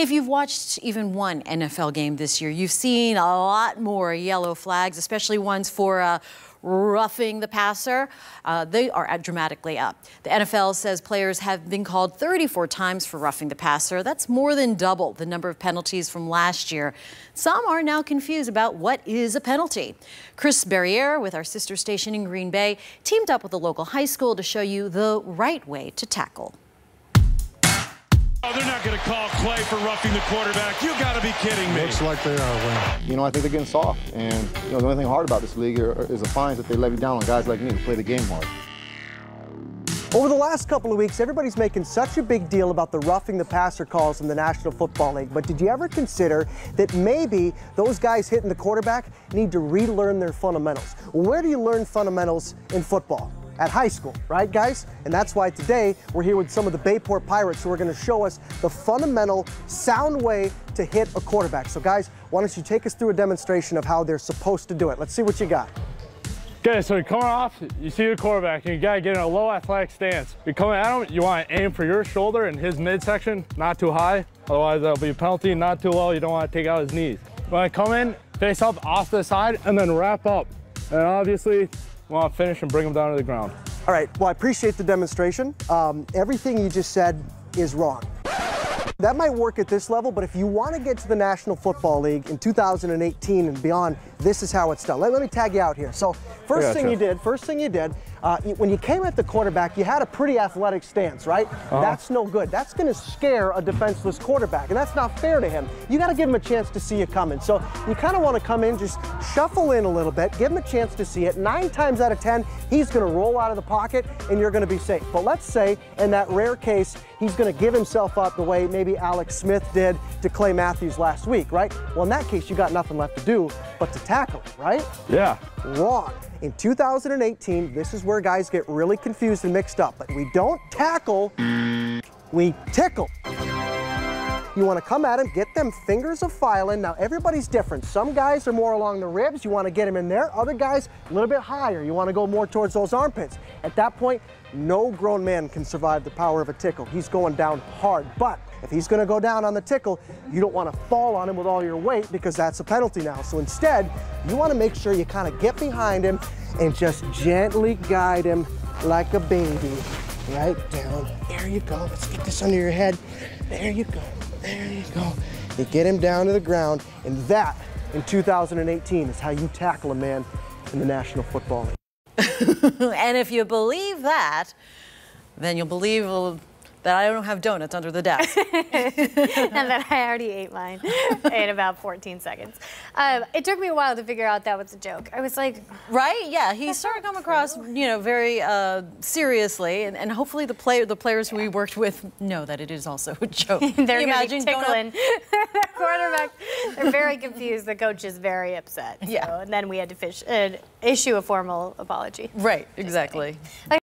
If you've watched even one NFL game this year, you've seen a lot more yellow flags, especially ones for roughing the passer. They are dramatically up. The NFL says players have been called 34 times for roughing the passer. That's more than double the number of penalties from last year. Some are now confused about what is a penalty. Chris Barriere, with our sister station in Green Bay, teamed up with a local high school to show you the right way to tackle. Oh, they're not going to call Clay for roughing the quarterback. You got to be kidding me. Looks like they are, Wayne. You know, I think they're getting soft. And, the only thing hard about this league is the fines that they levy down on guys like me who play the game hard. Over the last couple of weeks, everybody's making such a big deal about the roughing the passer calls in the National Football League. But did you ever consider that maybe those guys hitting the quarterback need to relearn their fundamentals? Where do you learn fundamentals in football? At high school, right, guys? And that's why today we're here with some of the Bayport Pirates who are going to show us the fundamental, sound way to hit a quarterback. So, guys, why don't you take us through a demonstration of how they're supposed to do it? Let's see what you got. Okay, so you're coming off, you see the quarterback, and you got to get in a low athletic stance. You're coming at him, you want to aim for your shoulder and his midsection, not too high. Otherwise, that'll be a penalty. Not too low, you don't want to take out his knees. You want to come in, face up off the side, and then wrap up. And obviously, we want to finish and bring him down to the ground. All right, well, I appreciate the demonstration. Everything you just said is wrong. That might work at this level, but if you want to get to the National Football League in 2018 and beyond, this is how it's done. Let me tag you out here. So first thing you did, when you came at the quarterback, you had a pretty athletic stance, right? That's no good. That's going to scare a defenseless quarterback, and that's not fair to him. You got to give him a chance to see you coming. So you kind of want to come in, just shuffle in a little bit, give him a chance to see it. 9 times out of 10, he's going to roll out of the pocket, and you're going to be safe. But let's say, in that rare case, he's going to give himself up the way maybe Alex Smith did to Clay Matthews last week, right? Well, in that case, you got nothing left to do but to tackle him, right? Yeah. Wrong. In 2018, this is where guys get really confused and mixed up. But we don't tackle, we tickle. You want to come at him, get them fingers of filing. Now, everybody's different. Some guys are more along the ribs. You want to get him in there. Other guys, a little bit higher. You want to go more towards those armpits. At that point, no grown man can survive the power of a tickle. He's going down hard. But if he's going to go down on the tickle, you don't want to fall on him with all your weight because that's a penalty now. So instead, you want to make sure you kind of get behind him and just gently guide him like a baby. Right down. There you go. Let's get this under your head. There you go. There you go. You get him down to the ground, and that, in 2018, is how you tackle a man in the National Football League. And if you believe that, then you'll believe that I don't have donuts under the desk. And that I already ate mine in about 14 seconds. It took me a while to figure out that was a joke. I was like... Right? Yeah, he started coming across, very seriously, and hopefully the players who we worked with know that it is also a joke. They're going to be tickling the quarterback. They're very confused. The coach is very upset. So, yeah. And then we had to issue a formal apology. Right, exactly.